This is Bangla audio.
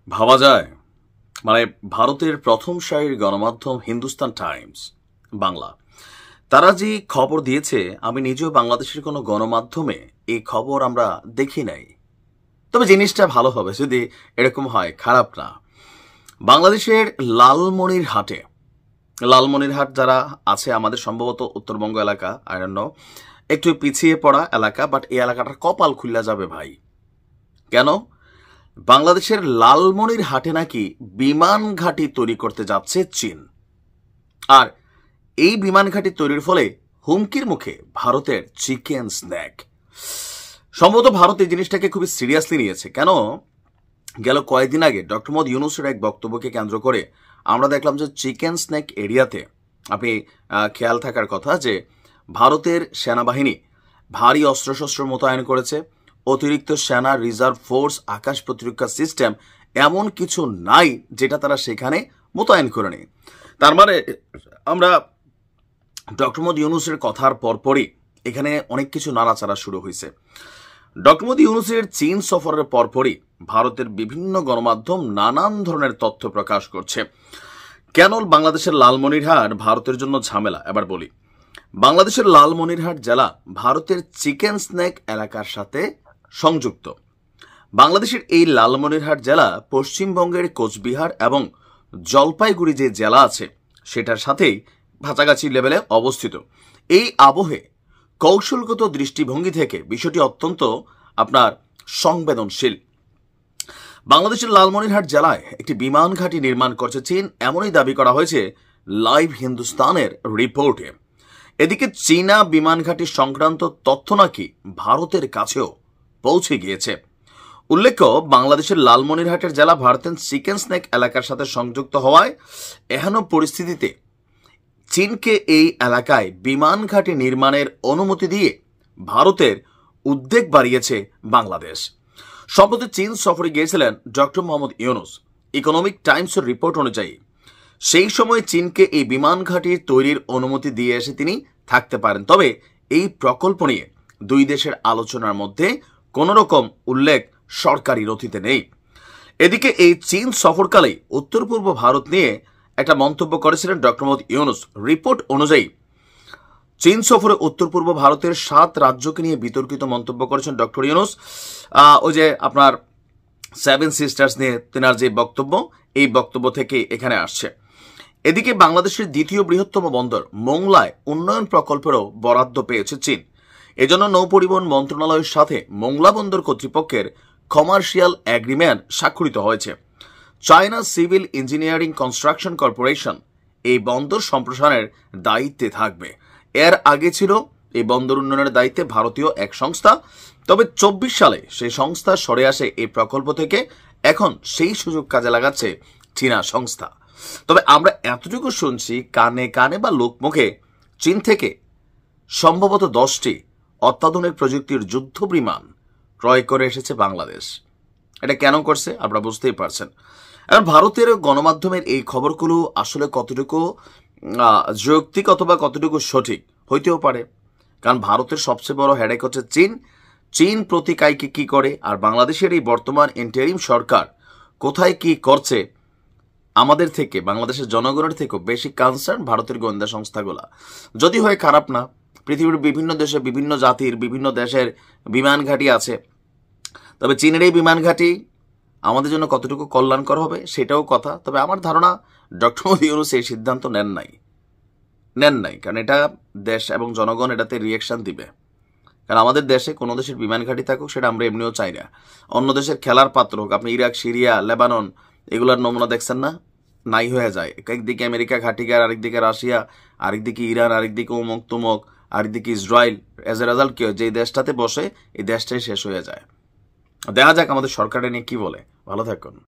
ভাবা যায় মানে ভারতের প্রথম সারির গণমাধ্যম হিন্দুস্তান টাইমস বাংলা তারা যে খবর দিয়েছে আমি নিজেও বাংলাদেশের কোনো গণমাধ্যমে এই খবর আমরা দেখি নাই। তবে জিনিসটা ভালো হবে যদি এরকম হয়, খারাপ না। বাংলাদেশের লালমনিরহাট যারা আছে আমাদের সম্ভবত উত্তরবঙ্গ এলাকা, আই ডোন্ট নো, একটু পিছিয়ে পড়া এলাকা, বাট এই এলাকাটার কপাল খুললা যাবে ভাই। কেন? বাংলাদেশের লালমনিরহাটে নাকি বিমান ঘাঁটি তৈরি করতে যাচ্ছে চীন, আর এই বিমান ঘাঁটি তৈরির ফলে হুমকির মুখে ভারতের চিকেন স্ন্যাক। সম্ভবত ভারত এই জিনিসটাকে খুবই সিরিয়াসলি নিয়েছে। কেন? গেল কয়েকদিন আগে ডক্টর মোহাম্মদ ইউনূসের এক বক্তব্যকে কেন্দ্র করে আমরা দেখলাম যে চিকেন স্ন্যাক এরিয়াতে আপনি খেয়াল থাকার কথা যে ভারতের সেনাবাহিনী ভারী অস্ত্রশস্ত্র মোতায়েন করেছে, অতিরিক্ত সেনা, রিজার্ভ ফোর্স, আকাশ প্রতিরক্ষা সিস্টেম এমন কিছু নাই যেটা তারা সেখানে মোতায়েন করে নেই। তার মানে আমরা ডক্টর মোহাম্মদ ইউনূসের কথার পরপরই এখানে অনেক কিছু নাড়াচাড়া শুরু হয়েছে। ডক্টর মোহাম্মদ ইউনূসের চীন সফরের পরপরই ভারতের বিভিন্ন গণমাধ্যম নানান ধরনের তথ্য প্রকাশ করছে। কেন বাংলাদেশের লালমনিরহাট ভারতের জন্য ঝামেলা? এবার বলি। বাংলাদেশের লালমনিরহাট জেলা ভারতের চিকেন স্ন্যাক এলাকার সাথে সংযুক্ত। বাংলাদেশের এই লালমনিরহাট জেলা পশ্চিমবঙ্গের কোচবিহার এবং জলপাইগুড়ি যে জেলা আছে সেটার সাথেই কাছাকাছি লেভেলে অবস্থিত। এই আবহে কৌশলগত দৃষ্টিভঙ্গি থেকে বিষয়টি অত্যন্ত আপনার সংবেদনশীল। বাংলাদেশের লালমনিরহাট জেলায় একটি বিমান ঘাঁটি নির্মাণ করছে চীন, এমনই দাবি করা হয়েছে লাইভ হিন্দুস্তানের রিপোর্টে। এদিকে চীনা বিমান ঘাঁটি সংক্রান্ত তথ্য নাকি ভারতের কাছেও পৌঁছে গিয়েছে। উল্লেখ্য, বাংলাদেশের লালমনিরহাটের জেলা ভারতের চিকেন স্ন্যাক এলাকার সাথে সংযুক্ত হওয়ায় এহেন পরিস্থিতিতে চীনকে এই এলাকায় বিমান ঘাঁটি নির্মাণের অনুমতি দিয়ে ভারতের উদ্বেগ বাড়িয়েছে বাংলাদেশ। সম্প্রতি চীন সফরে গিয়েছিলেন ডক্টর মোহাম্মদ ইউনূস। ইকোনমিক টাইমসের রিপোর্ট অনুযায়ী সেই সময় চীনকে এই বিমান ঘাঁটি তৈরির অনুমতি দিয়ে এসে তিনি থাকতে পারেন। তবে এই প্রকল্প নিয়ে দুই দেশের আলোচনার মধ্যে কোনো রকম উল্লেখ সরকারি নথিতে নেই। এদিকে এই চীন সফরকালে উত্তর পূর্ব ভারত নিয়ে একটা মন্তব্য করেছিলেন ডক্টর মোহাম্মদ ইউনূস। রিপোর্ট অনুযায়ী চীন সফরে উত্তর পূর্ব ভারতের 7 রাজ্যকে নিয়ে বিতর্কিত মন্তব্য করেছেন ডক্টর ইউনূস। ওই যে আপনার 7 সিস্টার্স নিয়ে তেনার যে বক্তব্য, এই বক্তব্য থেকে এখানে আসছে। এদিকে বাংলাদেশের দ্বিতীয় বৃহত্তম বন্দর মোংলায় উন্নয়ন প্রকল্পেরও বরাদ্দ পেয়েছে চীন। এজন্য নৌপরিবহন মন্ত্রণালয়ের সাথে মোংলা বন্দর কর্তৃপক্ষের কমার্শিয়াল এগ্রিমেন্ট স্বাক্ষরিত হয়েছে। China civil engineering construction corporation এই বন্দর সম্প্রসারণের দায়িত্বে থাকবে। এর আগে ছিল এই বন্দর উন্নয়নের দায়িত্বে ভারতীয় এক সংস্থা। তবে 24 সালে সেই সংস্থা সরে আসে এই প্রকল্প থেকে। এখন সেই সুযোগ কাজে লাগাচ্ছে চীনা সংস্থা। তবে আমরা এতটুকু শুনছি কানে কানে বা লোকমুখে, চীন থেকে সম্ভবত 10টি অত্যাধুনিক প্রযুক্তির যুদ্ধ বিমান ক্রয় করে এসেছে বাংলাদেশ। এটা কেন করছে আপনারা বুঝতেই পারছেন। এখন ভারতের গণমাধ্যমের এই খবরগুলো আসলে কতটুকু যৌক্তিক অথবা কতটুকু সঠিক হইতেও পারে, কারণ ভারতের সবচেয়ে বড় হেডেক হচ্ছে চীন। চীন প্রতিকায়কে কি করে, আর বাংলাদেশের এই বর্তমান ইন্টারিম সরকার কোথায় কি করছে, আমাদের থেকে, বাংলাদেশের জনগণের থেকেও বেশি কনসার্ন ভারতের গোয়েন্দা সংস্থাগুলা। যদি হয় খারাপ না, পৃথিবীর বিভিন্ন দেশে বিভিন্ন জাতির বিভিন্ন দেশের বিমান ঘাঁটি আছে, তবে চীনের এই বিমান ঘাঁটি আমাদের জন্য কতটুকু কল্যাণকর হবে সেটাও কথা। তবে আমার ধারণা ডক্টর মোহাম্মদ ইউনূস এই সিদ্ধান্ত নেন নাই, কারণ এটা দেশ এবং জনগণ এটাতে রিয়েকশন দিবে। কারণ আমাদের দেশে কোনো দেশের বিমান ঘাঁটি থাকুক সেটা আমরা এমনিও চাই না। অন্য দেশের খেলার পাত্র হোক, আপনি ইরাক, সিরিয়া, লেবানন এগুলোর নমুনা দেখছেন না, নাই হয়ে যায়। একদিকে আমেরিকা ঘাঁটিকার, আরেকদিকে রাশিয়া, আরেকদিকে ইরান, আরেকদিকে অমুক তুমুক, আরেকদিকে ইসরায়েল। এজ এ রেজাল্ট কি হয়, যে দেশটাতে বসে এই দেশটাই শেষ হয়ে যায়। দেখা যাক আমাদের সরকারের নিয়ে কি বলে। ভালো থাকুন।